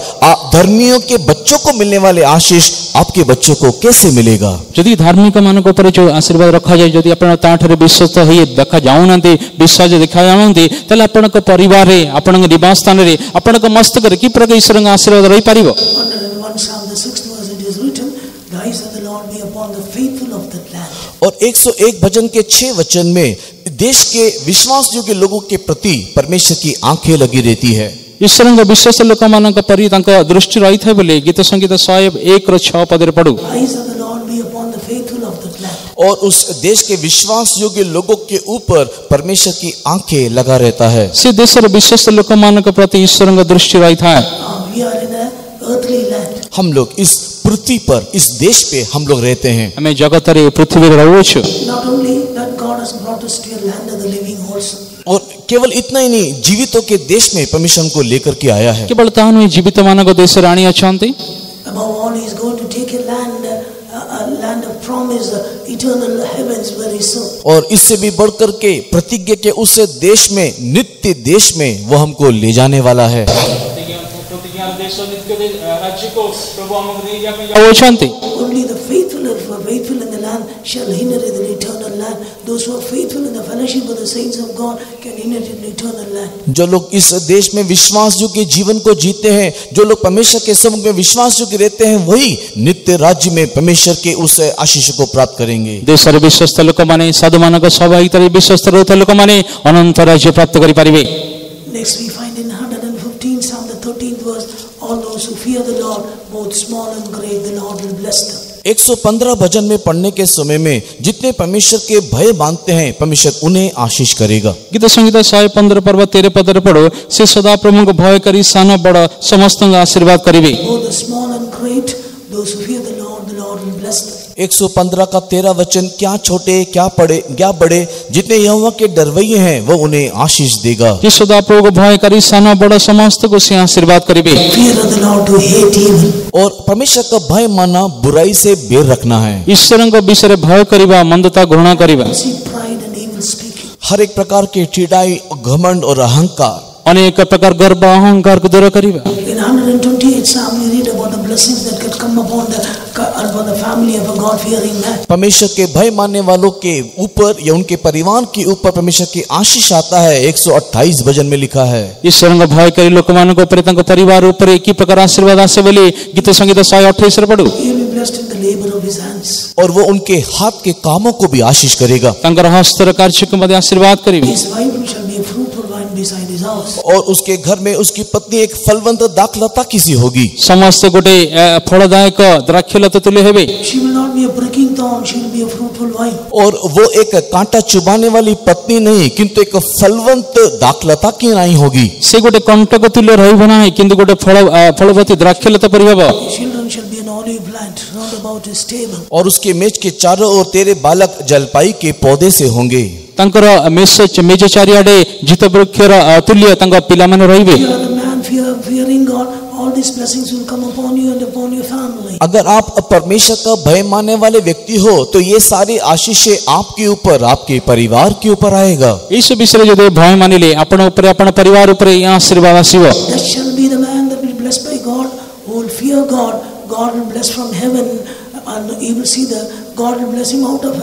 धर्मियों के बच्चों को मिलने वाले आशीष आपके बच्चों को कैसे मिलेगा? यदि धार्मिक मानक ऊपर जो आशीर्वाद रखा जाए, यदि आपण ताठरे विश्वास होई देखा जाउनांती, विश्वास देखा जाउनांती, तले आपण को परिवार रे, आपण को निवास स्थान रे, आपण को मस्तक रे की प्रकार ईश्वर का आशीर्वाद रही पारिबो? 101 Psalm the 6th verse it is written, the eyes of the Lord be upon the faithful of the land. और 101 भजन के 6 वचन में देश के विश्वास योग्य लोगों के प्रति परमेश्वर की आंखें लगी रहती है। ईश्वर विश्वास लोक मान परी दृष्टि रही था बोले गीत संगीत 101:6 पदे पढ़ू। और उस देश के विश्वास योग्य लोगों के ऊपर परमेश्वर की आंखें लगा रहता है। से देश विश्वास लोक मान प्रति ईश्वर दृष्टि रही था। हम लोग इस पृथ्वी पर, इस देश पे हम लोग रहते हैं। हमें जगत रे पृथ्वी रे रहू छ। और केवल इतना ही नहीं, जीवितों के देश में परमेश्वर को लेकर के आया है। केवल तानु जीवित मानक देश राणी अछंती। Above all, he is going to take a land of promise, eternal heavens very soon. और इससे भी बढ़कर के प्रतिज्ञा के उस देश में, नित्य देश में वो हमको ले जाने वाला है। Only the faithful who are faithful in the land shall inherit the eternal land. Those who are faithful in the fellowship of the saints of God can inherit the eternal land. जो लोग इस देश में विश्वास योग्य जीवन को जीते हैं, जो लोग परमेश्वर के सम्मुख में विश्वास योग्य रहते हैं, वही नित्य राज्य में परमेश्वर के उस आशीष को प्राप्त करेंगे। देश रे विश्वस्त लोक माने, साधु मानक सहभागिता रे विश्वस्त रहता लोक माने अनंत राज्य प्राप्त करि पारिबे। Next we find in 115 Psalm the 13th verse, all those who fear the Lord, both small and great, the Lord will bless them. 115 भजन में पढ़ने के समय में जितने परमेश्वर के भय मानते हैं, परमेश्वर उन्हें आशीष करेगा। गीत संगीत 115 पर्व 13 पद पढ़ो, से सदा प्रभु को भय करी सान बड़ समस्त आशीर्वाद करिवे। Both the small and great, those who fear the Lord will bless them. 115 का 13 वचन, क्या छोटे क्या बड़े जितने यहोवा के डरवैये हैं वो उन्हें आशीष देगा। कि सदा प्रभु को भय करी सान बड़ समस्त को से आशीर्वाद करिवे। Fear of the Lord to hate evil. और परमेश्वर का भय मानना बुराई से बेर रखना है। ईश्वर को विषय भय करिवा, मंदता घृणा करिवा। See pride and evil speaking. हर एक प्रकार के ठिठाई, घमंड और अहंकार, अनेक प्रकार गर्व अहंकार को दूर करिवा। In 128 Psalm we read about the blessings that could come upon the family of a God-fearing man. परमेश्वर के भय मानने वालों के ऊपर या उनके परिवार के ऊपर परमेश्वर की आशीष आता है। 128 भजन में लिखा है, ईश्वर का भय करी लोक मान को परिवार ऊपर एक ही प्रकार आशीर्वाद आसे बोली। गीत संगीत 128 रे पढ़ू। He will be blessed in the labor of his hands. और वो उनके हाथ के कामों को भी आशीष करेगा। तंकर हस्तर कार्य को मध्य आशीर्वाद करिवे। His wife shall be a fruitful vine beside his house. और उसके घर में उसकी पत्नी एक फलवंत दाखलता किसी होगी। समस्त गोटे फलदायक द्राक्षलता तुले हेबे। She will not be a pricking thorn, she will be a fruitful vine. और वो एक कांटा चुभाने वाली पत्नी नहीं, किंतु एक फलवंत दाखलता की नहीं होगी। से गोटे कंटक तुल्य रहिबो नाही, किंतु गोटे फलवती द्राक्षलता परि हेबो। Children shall be an olive plant round about his table. और उसके मेज के चारों ओर तेरे बालक जलपाई के पौधे से होंगे। तंकर मेज चारियाडे जित वृक्षर तुल्य तंग पिला माने रहिबे। Fear of the man, fear fearing God, all these blessings will come upon you and upon your family. अगर आप परमेश्वर का भय मानने वाले व्यक्ति हो तो ये सारी आशीषें आपके ऊपर, आपके परिवार के ऊपर आएगा। इस विषय रे जदि भय मानिले आपण ऊपर आपण परिवार ऊपर ये आशीर्वाद आसीबो। That shall be the man that will be blessed by God, who will fear God. God will bless from heaven, and he will see God will bless him out of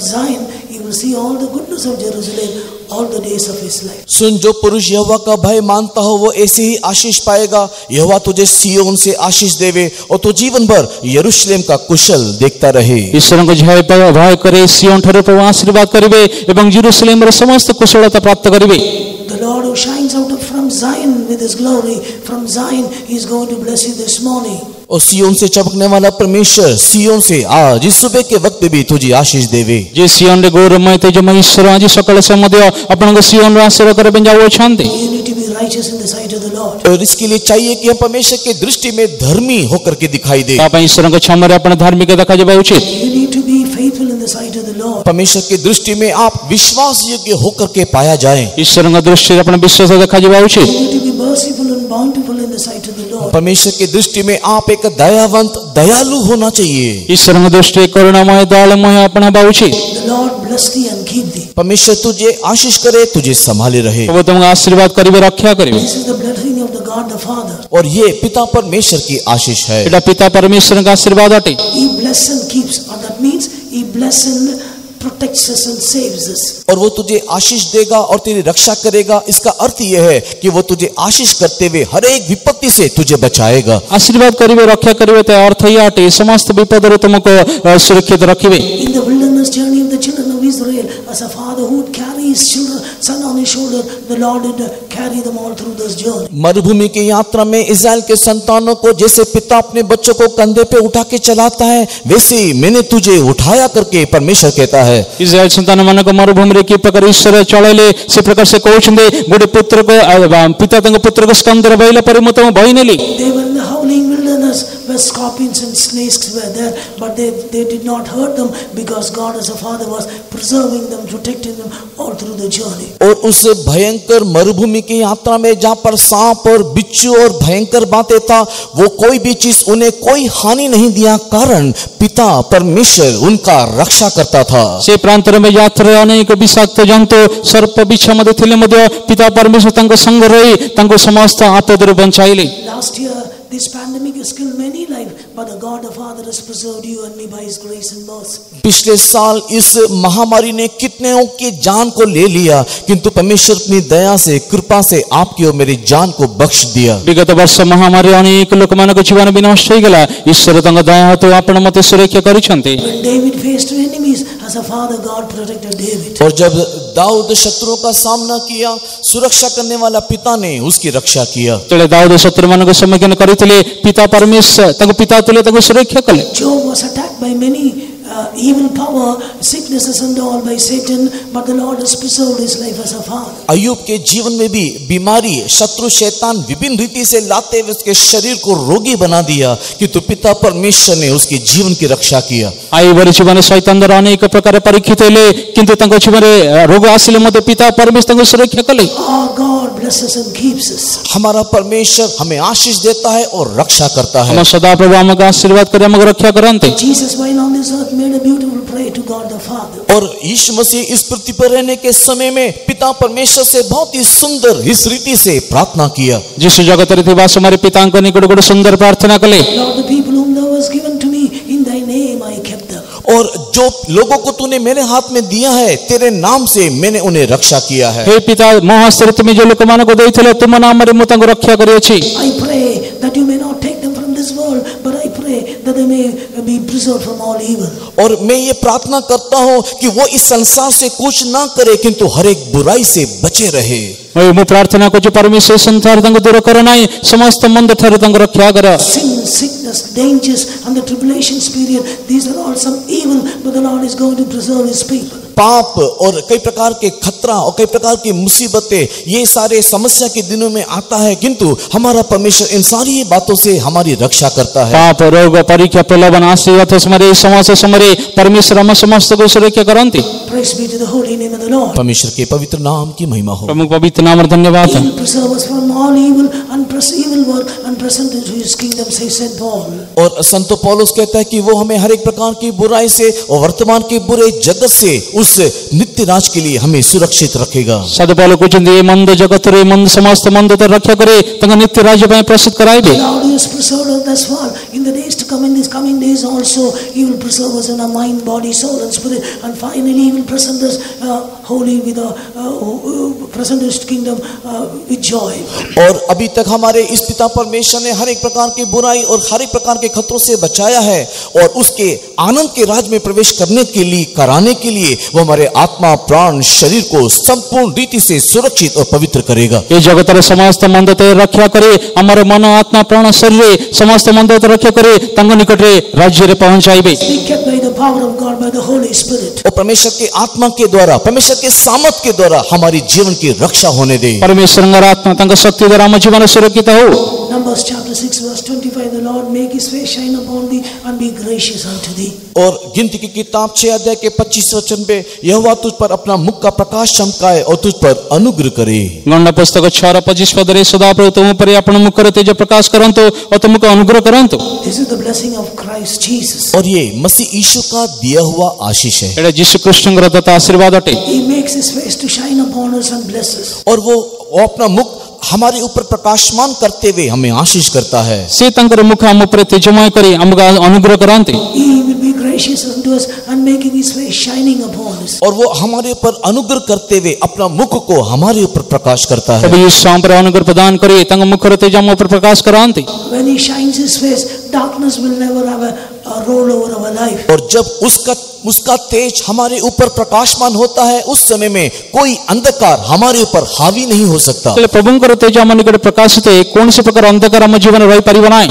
Zion. He will see all the goodness of Jerusalem all the days of his life. सुन, जो पुरुष यहोवा का भय मानता हो वो ऐसे ही आशीष पाएगा। यहोवा तुझे सिय्योन से आशीष देवे और तू जीवन भर यरूशलेम का कुशल देखता रहे। ईश्वर को भय करे सिय्योन ठारे प्रभु आशीर्वाद करिवे एवं यरूशलेम रे समस्त कुशलता प्राप्त करिवे। The Lord who shines out from Zion with his glory, from Zion he is going to bless you this morning. और सिय्योन से चमकने वाला परमेश्वर सिय्योन से आज इस सुबह के वक्त भी तुझे आशीष देवे। जे सिय्योन रे गौरवमय तेजमय ईश्वर आज सकाळ समय आपण को सिय्योन रे आशीर्वाद करे जाओ छांती। You need to be righteous in the sight of the Lord. और इसके लिए चाहिए कि हम परमेश्वर के दृष्टि में धर्मी होकर के दिखाई दे। आप ईश्वर को क्षमा रे आपण धार्मिक देखा जाबा उचित। You need to be faithful in the sight of the Lord. परमेश्वर की दृष्टि में आप विश्वास योग्य होकर के पाया जाए। ईश्वर का दृष्टि रे आपण विश्वास देखा जाबा उचित। You need to be merciful and bountiful in the sight of the Lord. परमेश्वर की दृष्टि में आप एक दयावंत, दयालु होना चाहिए। ईश्वर का दृष्टि करुणामय दयालुमय अपना बा उचित। The Lord bless thee and keep thee. परमेश्वर तुझे आशीष करे, तुझे संभाले रहे। वो तुमको आशीर्वाद करिवे रक्षा करिवे। This is the blessing of the God the Father. और ये पिता परमेश्वर की आशीष है। एटा पिता परमेश्वर का आशीर्वाद अटे। He blesses and keeps, or that means he blesses and protects us and saves us. और वो तुझे आशीष देगा और तेरी रक्षा करेगा। इसका अर्थ यह है कि वो तुझे आशीष करते हुए हर एक विपत्ति से तुझे बचाएगा। आशीर्वाद करिवे रक्षा करिवे ते अर्थ ही अटे समस्त विपद रे तुमको सुरक्षित रखिवे। In the wilderness journey of the children of Israel, as a father who would carry his son on his shoulder, the Lord would carry them all through this journey. मरुभूमि की यात्रा में इस्राएल के संतानों को जैसे पिता अपने बच्चों को कंधे पे उठा के चलाता है, वैसे ही मैंने तुझे उठाया करके परमेश्वर कहता है। इस्राएल संतान मान को मरुभूमि रे की प्रकार ईश्वर चलेले से प्रकार से कहउछंदे गोटे पुत्र को पिता तंग पुत्र को स्कंद रे बैला पर मत भई नेली। They were in the howling wilderness where scorpions and snakes were there, but they did not hurt them because God as a father was preserving them, protecting them all through the journey. और उस भयंकर मरुभूमि की यात्रा में जहाँ पर सांप और बिच्छू और भयंकर बातें था, वो कोई भी चीज उन्हें कोई हानि नहीं दिया, कारण पिता परमेश्वर उनका रक्षा करता था। से प्रांतर में यात्रा अनेक विषाक्त जंतु सर्प बिच्छा मध्ये थिले मध्ये पिता परमेश्वर तंको संग रही तंको समस्त आपदरु बचाइले। Last year this pandemic has killed many lives, but the God the Father has preserved you and me by his grace and mercy. पिछले साल इस महामारी ने कितनों की जान को ले लिया, किंतु परमेश्वर अपनी दया से, कृपा से आपकी और मेरी जान को बख्श दिया। विगत वर्ष महामारी अनेक लोक मानक जीवन विनष्ट हो गला, ईश्वर तंग दया हेतु आपण मते सुरक्षा करिसंते। When David faced enemies, as a father God protected David. और जब दाऊद शत्रुओं का सामना किया, सुरक्षा करने वाला पिता ने उसकी रक्षा किया। तले दाऊद शत्रु मानक सम्मुखीन करितले पिता परमेश्वर तंग पिता तुले तंग सुरक्षा कले। Job was attacked by many evil power, sicknesses and all by Satan, but the Lord has preserved his life as a father. अय्यूब के जीवन में भी बीमारी, शत्रु शैतान विभिन्न रीति से लाते हुए उसके शरीर को रोगी बना दिया, किंतु पिता परमेश्वर ने उसके जीवन की रक्षा किया। आईवर जीवन शैतान द्वारा अनेक प्रकार परीक्षित हेले, किंतु तंको जीवन रोग आसिले मते पिता परमेश्वर तंको सुरक्षा कले। Our God blesses and keeps us. हमारा परमेश्वर हमें आशीष देता है और रक्षा करता है। हम सदा प्रभु हमको आशीर्वाद करे, हमको रक्षा करंते। Jesus while on this earth made a beautiful prayer to God the Father. और यीशु मसीह इस पृथ्वी पर रहने के समय में पिता परमेश्वर से बहुत ही सुंदर इस रीति से प्रार्थना किया। जिस जगत रे वास हमारे पिता को निकट गोटे सुंदर प्रार्थना कले। Lord, the people whom thou hast given to me, in thy name I kept them. और जो लोगों को तूने मेरे हाथ में दिया है, तेरे नाम से मैंने उन्हें रक्षा किया है। हे पिता महास्त्र तुम जो लोक मान को देइथिले तुम नाम रे मु तंको रक्षा करियछि। I pray that you may not take them from this world, but I pray that they may be preserved from all evil. और मैं ये प्रार्थना करता हूँ कि वो इस संसार से कुछ ना करे, किंतु हर एक बुराई से बचे रहे। मु प्रार्थना को परमेश्वर संसार तंको दूर कर नाही, समस्त मंद ठारे तंको रक्षा कर। Sin, sickness, dangers and the tribulations period, these are all some evil, but the Lord is going to preserve his people. पाप और कई प्रकार के खतरा और कई प्रकार की मुसीबतें ये सारे समस्या के दिनों में आता है, किंतु हमारा परमेश्वर इन सारी बातों से हमारी रक्षा करता है। पाप रोग परीक्षा प्रलोभन आशीर्वाद समरे समस्या समरे परमेश्वर हम समस्त को सुरक्षा करंती। Praise be to the holy name of the Lord. परमेश्वर के पवित्र नाम की महिमा हो। प्रमुख पवित्र नाम और धन्यवाद He है। will preserve us from all evil and evil work and present into his kingdom, says Saint Paul. और संत पौलुस कहता है कि वो हमें हर एक प्रकार की बुराई से और वर्तमान के बुरे जगत से उस नित्य राज के लिए हमें सुरक्षित रखेगा। सदपाल कुचंदी मंद जगत रे मंद समस्त मंद तर रक्षा करे तंग नित्य राज्य में प्रसिद्ध कराइबे। The Lord is preserved us thus far. In the days to come, in these coming days also, he will preserve us in our mind, body, soul and spirit, and finally he will present us holy with present his kingdom with joy. और अभी तक हमारे इस पिता परमेश्वर ने हर एक प्रकार की बुराई और हर एक प्रकार के खतरों से बचाया है, और उसके आनंद के राज में प्रवेश करने के लिए कराने के लिए वो हमारे आत्मा प्राण शरीर को संपूर्ण रीति से सुरक्षित और पवित्र करेगा। ये जगत रे समस्त मंद ते रक्षा करे, हमारे मन आत्मा प्राण शरीर समस्त मंद ते रक्षा करे तंग निकट रे राज्य रे पहुंचाइबे। Be kept by the power of God, by the Holy Spirit. और परमेश्वर के आत्मा के द्वारा, परमेश्वर के सामर्थ के द्वारा हमारी जीवन की रक्षा होने दे। परमेश्वर आत्मा तंग शक्ति द्वारा हम जीवन सुरक्षित हो। Numbers chapter 6 verse 25, the Lord make his face shine upon thee and be gracious unto thee. और गिनती की किताब 6 अध्याय के 25 वचन पे यहोवा तुझ पर अपना मुख का प्रकाश चमकाए और तुझ पर अनुग्रह करे। गणना पुस्तक 6:25 पदरे सदाप्रभु तुम पर अपना मुख करे तेज प्रकाश करंतो और तुमको अनुग्रह करंतो। This is the blessing of Christ Jesus. और ये मसीह यीशु का दिया हुआ आशीष है। एड़ा यीशु कृष्ण का दत्त आशीर्वाद अटे। He makes his face to shine upon us and bless us. और वो अपना मुख हमारे ऊपर प्रकाशमान करते हुए हमें आशीष करता है। से तंकर मुख हम ऊपर तेजमय करी हमका अनुग्रह करंते। He will be gracious unto us and making his face shining upon us. और वो हमारे ऊपर अनुग्रह करते हुए अपना मुख को हमारे ऊपर प्रकाश करता है। तब ये शाम पर अनुग्रह प्रदान करे तंग मुख रे तेज हम ऊपर प्रकाश करांते। When he shines his face, darkness will never have a roll over our life. और जब उसका तेज हमारे ऊपर प्रकाशमान होता है, उस समय में कोई अंधकार हमारे ऊपर हावी नहीं हो सकता। प्रभु को तेज हम निकट प्रकाशित है, कौन से प्रकार अंधकार हम जीवन रही परिवनाए।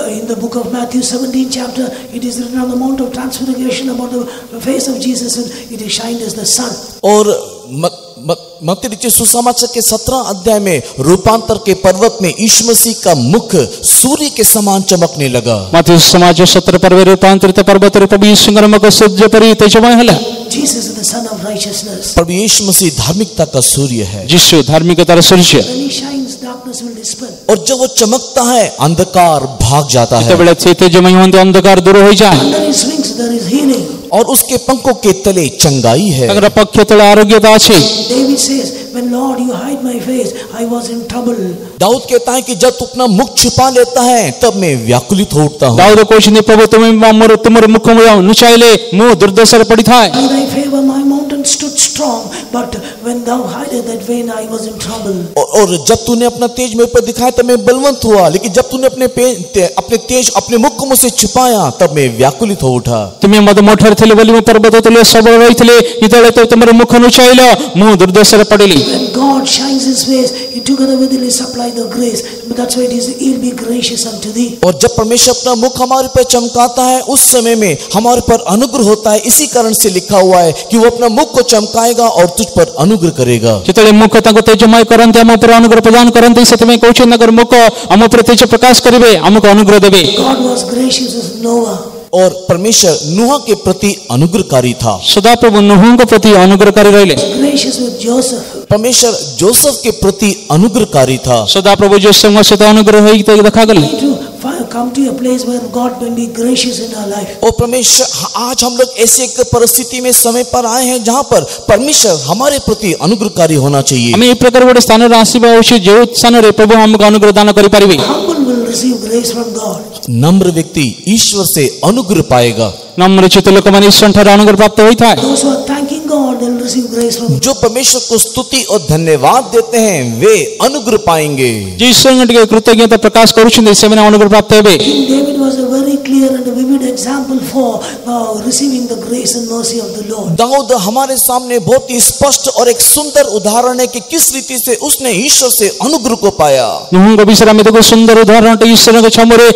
In the book of Matthew 17 chapter, it is written on the Mount of Transfiguration about the face of Jesus, and it is shined as the sun. और मत्ती लिखे सुसमाचार के 17 अध्याय में रूपांतर के पर्वत में यीशु मसीह का मुख सूर्य के समान चमकने लगा। मत्ती सुसमाचार 17 पर्व रूपांतरित पर्वत रे प्रभु यीशु का मुख सूर्य परि तेजमय हला। Jesus is the son of righteousness. प्रभु यीशु मसीह धार्मिकता का सूर्य है। यीशु धार्मिकता का सूर्य। When he shines, darkness will dispel. और जब वो चमकता है अंधकार भाग जाता है। तब तेजमय होते अंधकार दूर हो जाए। Under his wings there is healing. और उसके पंखों के तले चंगाई है। अगर पक्ष तले आरोग्यता अछि। David says, when Lord you hide my face, I was in trouble. Dawood कहता है कि जब तू अपना मुख छुपा लेता है तब मैं व्याकुलित हो उठता हूँ। दाऊद कहते प्रभु तुम्हारे मुख में नुचाइले मुंह दुर्दशा पड़ी थाए। By thy favor my mountain stood strong, but when thou hidest that vein I was in trouble. और जब तूने अपना तेज मेरे ऊपर दिखाया तब मैं बलवंत हुआ, लेकिन जब तूने अपने तेज अपने मुख को मुझसे छुपाया तब मैं व्याकुलित हो उठा। तुम्हें मद मोठर थे बलि पर्वत तले सबल रहिथिले इतले तो तुम्हारे मुख नुचाइल मुंह दुर्दशा पड़िली। When God shines his face, he together with him supply the grace, but that's why it is he'll be gracious unto thee. और जब परमेश्वर अपना मुख हमारे पर चमकाता है उस समय में हमारे पर अनुग्रह होता है। इसी कारण से लिखा हुआ है कि वो अपना मुख को चमकाएगा और तुझ पर अनुग्रह करेगा। जितने मुख तक तेजमय करंते हम ऊपर अनुग्रह प्रदान करंते सेतमे कहउछ नगर मुख हम ऊपर तेज प्रकाश करिवे हमको अनुग्रह देबे। God was gracious as Noah. और परमेश्वर नूह के प्रति अनुग्रहकारी था। सदा प्रभु नूह के प्रति अनुग्रहकारी रहिले। Gracious with Joseph. परमेश्वर जोसेफ के प्रति अनुग्रहकारी था। सदा प्रभु जोसेफ में सदा अनुग्रह है तो देखा गले। To come to a place where God can be gracious in our life. और परमेश्वर आज हम लोग ऐसे एक परिस्थिति में समय पर आए हैं जहाँ पर परमेश्वर हमारे प्रति अनुग्रहकारी होना चाहिए। हमें एक प्रकार गोटे स्थान आसीबा होछि जे स्थान रे प्रभु हमको अनुग्रह दान करि परिबे। Humble will receive grace from God. नम्र व्यक्ति ईश्वर से अनुग्रह पाएगा। नम्र चित्त लोक माने ईश्वर ठारे अनुग्रह प्राप्त होई थाए। Those who are thanking God, they'll receive grace from God. जो परमेश्वर को स्तुति और धन्यवाद देते हैं वे अनुग्रह पाएंगे। जे ईश्वर के कृतज्ञता प्रकाश करूछन से माने अनुग्रह प्राप्त हेबे। King David was a very clear and a vivid example for receiving the grace and mercy of the Lord. Dawood हमारे सामने बहुत ही स्पष्ट और एक सुंदर उदाहरण है कि किस रीति से उसने ईश्वर से अनुग्रह को पाया। नुहंग विषय में देखो सुंदर उदाहरण टे ईश्वर के छमरे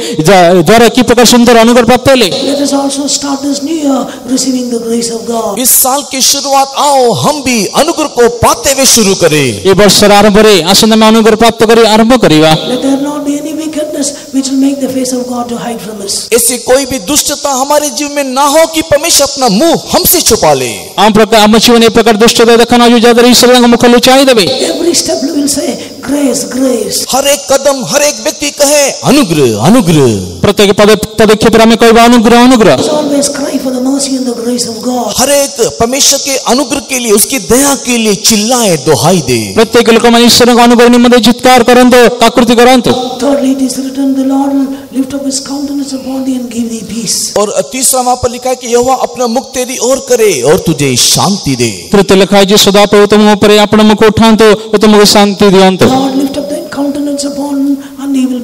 द्वारा की प्रकार सुंदर अनुग्रह प्राप्त ले। Let us also start this new year receiving the grace of God. इस साल की शुरुआत आओ हम भी अनुग्रह को पाते हुए शुरू करें। ये वर्ष आरंभ रे आसन्न में अनुग्रह प्राप्त करी आरंभ करिवा। Let there not be any wickedness which will make the face of God to hide from us. ऐसी कोई भी दुष्टता हमारे जीवन में ना हो कि परमेश्वर अपना मुंह हमसे छुपा ले। आम प्रकार आम जीवन एक प्रकार दुष्टता देखना जो ज्यादा ईश्वर का मुख लुचाई देवे। Every step we will say grace, grace. हर एक कदम हर एक व्यक्ति कहे अनुग्रह अनुग्रह। प्रत्येक पदक्षेप में कोई अनुग्रह अनुग्रह। Let's always cry for the mercy and the grace of God. हर एक परमेश्वर के अनुग्रह के लिए उसकी दया के लिए चिल्लाए दोहाई दे। प्रत्येक लोक मन ईश्वर का अनुग्रह निमित्त चित्कार करंतो काकृति करंतो। Thirdly, it is written, the Lord will lift up his countenance upon thee and give thee peace. और तीसरा वहां पर लिखा है कि यहोवा अपना मुख तेरी ओर करे और तुझे शांति दे। तृतीय लिखा है जी सदा पे तुम ऊपर अपना मुख उठांतो तुमको शांति दियंतो। God lift up thy countenance upon and he will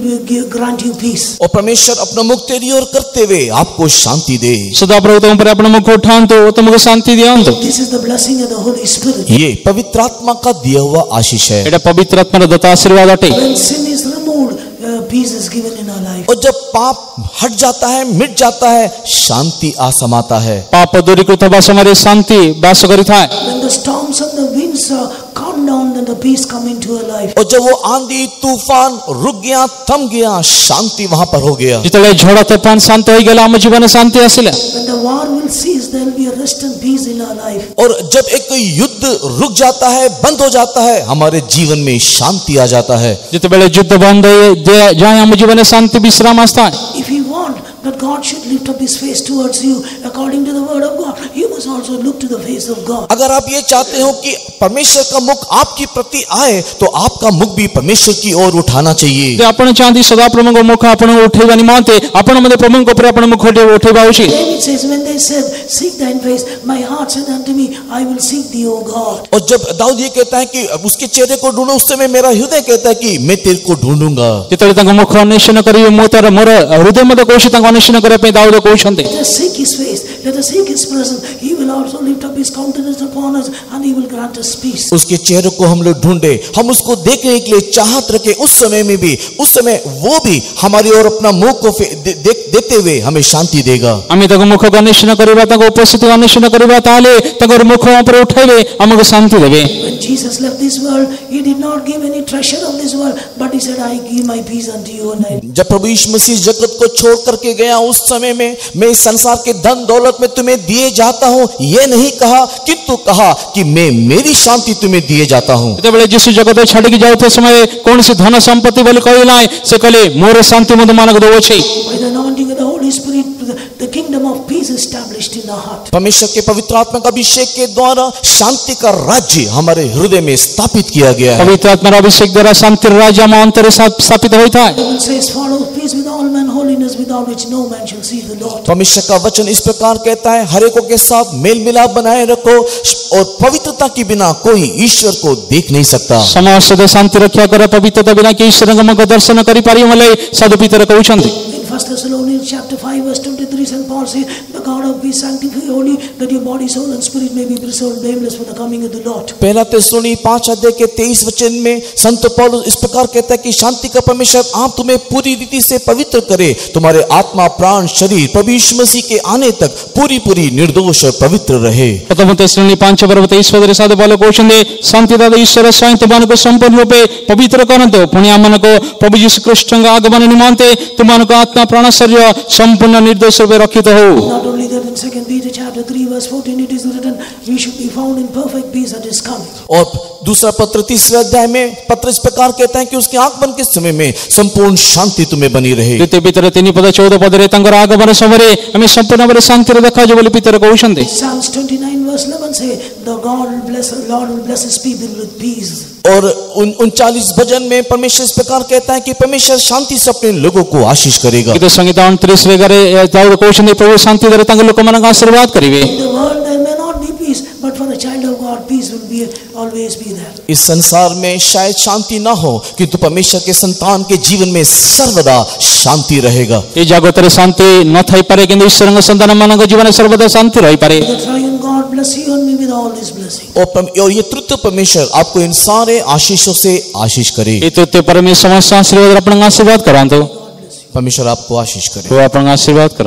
grant you peace. और परमेश्वर अपना मुख तेरी ओर करते हुए आपको शांति दे। सदा प्रभु तुम पर अपना मुख उठांतो तुमको शांति दियंतो। This is the blessing of the Holy Spirit. ये पवित्र आत्मा का दिया हुआ आशीष है। एटा पवित्र आत्मा रा दत्ता आशीर्वाद अटे। When sin is removed, peace is given in our life. और जब पाप हट जाता है मिट जाता है शांति आ समाता है। पाप दूरीकृत होबा समय शांति वास करिथाय। When the storms and the winds calm down, then the peace come into our life. और जब वो आंधी तूफान रुक गया थम गया शांति वहां पर हो गया। जितले झोड़ा तूफान शांत हो गेला हम जीवन शांति आसिला। When the war will cease, there will be a rest and peace in our life. और जब एक युद्ध रुक जाता है बंद हो जाता है हमारे जीवन में शांति आ जाता है। जितबेले युद्ध बंद हो जाए हम जीवन शांति विश्राम आस्ता है। If you want that God should lift up his face towards you according to the word of God, you must also look to the face of God. अगर आप ये चाहते हो कि परमेश्वर का मुख आपकी प्रति आए तो आपका मुख भी परमेश्वर की ओर उठाना चाहिए। आपण चाहती सदा प्रभु को मुख आपण उठेवा निमंते आपण मध्ये प्रभु को पर आपण मुख उठेवा उचित। David says, when they said, seek thine face, my heart said unto me, I will seek thee, O God. और जब दाऊद ये कहता है कि उसके चेहरे को ढूंढो उस समय मेरा हृदय कहता है कि मैं तेरे को ढूंढूंगा। जितले तंग मुख अन्वेषण करिवे मोतर मोर हृदय मध्ये कोशी तंग अन्वेषण करे पे Dawood कहउछन्ते। Let us seek his face, let us seek his presence. He will also lift up his countenance upon us and he will grant us peace. उसके चेहरे को हम लोग ढूंढे हम उसको देखने के लिए चाहत रखे उस समय में भी उस समय वो भी हमारी ओर अपना मुंह को देते हुए हमें शांति देगा। आमी तंग मुख अन्वेषण करिवा तंग उपस्थिति अन्वेषण करिवा ताले तंग मुख ऊपर उठाइबे हमको शांति देबे। When Jesus left this world, he did not give any treasure of this world, but he said, I give my peace unto you and I. जब प्रभु यीशु मसीह जगत को छोड़ करके गया उस समय में मैं इस संसार के धन दौलत में तुम्हें दिए जाता हूँ ये नहीं कहा किंतु कहा कि मैं मेरी शांति तुम्हें दिए जाता हूँ। जेतेबेले यीशु जगत छाड़ी की जाउते समय कौन सी धन संपत्ति बोली कहलाय से कहले मोर शांति मद मानक दोछे। By the anointing of the Holy Spirit, the kingdom of peace is established in our heart. परमेश्वर के पवित्र आत्मा का अभिषेक के द्वारा शांति का राज्य हमारे हृदय में स्थापित किया गया है। पवित्र आत्मा रा अभिषेक द्वारा शांति राज्य में अंतर स्थापित होता है। The Bible says, follow peace with all men, holiness without which no man shall see the Lord. परमेश्वर का वचन इस प्रकार कहता है हर एक के साथ मेल मिलाप बनाए रखो और पवित्रता के बिना कोई ईश्वर को देख नहीं सकता। समाज सदा शांति रक्षा कर पवित्रता बिना के ईश्वर का दर्शन करि पारियो मले साधु पितर कहउछन्ते। In 1 Thessalonians chapter 5 verse 23, St. Paul says, the God of peace sanctify you holy, that your body, soul and spirit may be preserved blameless for the coming of the Lord. पहला थिस्सलुनी 5 अध्याय के 23 वचन में संत पौलुस इस प्रकार कहता है कि शांति का परमेश्वर आप तुम्हें पूरी रीति से पवित्र करे तुम्हारे आत्मा प्राण शरीर प्रभु यीशु मसीह के आने तक पूरी पूरी निर्दोष और पवित्र रहे। प्रथम थिस्सलुनी 5:23 पदरे साधु पौल कहउछन्ते शांति दाता ईश्वर स्वयं तुमको संपूर्ण रूपे पवित्र करंतो पुण्य आमनको प्रभु यीशु ख्रीष्ट का आगमन निमंते तुमको आत्मा प्राण शरीर संपूर्ण निर्दोष रूपे रखित हो। Not only that, in 2 Peter chapter 3 verse 14 it is written, we should be found in perfect peace at his coming. और दूसरा पत्र 3 अध्याय में पत्र इस प्रकार कहता है कि उसके आगमन के समय में संपूर्ण शांति तुम्हें बनी रहे। द्वितीय पत्र 3 पद 14 पदरे तंगर आगमन समय हमें संपूर्ण भाव शांति देखा जो बोली पितर कहउछन्ते। Psalms 29 verse 11 say, the Lord will bless his people with peace. और 39 भजन में परमेश्वर इस प्रकार कहता है कि परमेश्वर शांति से अपने लोगों को आशीष करेगा। गीत संगीत 29 रे गरे दाऊद कहउछन्ते प्रभु शांति दरे तंग लोक मन का आशीर्वाद करिवे। In the world there may not be peace, but for a child of God peace will be always be there. इस संसार में शायद शांति ना हो, किंतु परमेश्वर के संतान के जीवन में सर्वदा शांति रहेगा। ए जगतरे शांति न थाई पारे किंतु ईश्वरଙ୍କ संतान ମାନଙ୍କ ଜୀବନରେ ସର୍ବଦା ଶାନ୍ତି ରହିପାରେ। The triune God bless you and me with all His blessing. और ये तृतीय परमेश्वर आपको इन सारे आशीषों से आशीष करे। ଏ ତୃତୀୟ ପରମେଶ୍ୱର ସମସ୍ତ ଆଶୀର୍ବାଦ ଆପଣଙ୍କ ଆଶୀର୍ବାଦ କରନ୍ତୁ। परमेश्वर आपको आशीष करे। वो ଆପଣଙ୍କ ଆଶୀର୍ବାଦ କରନ୍ତୁ।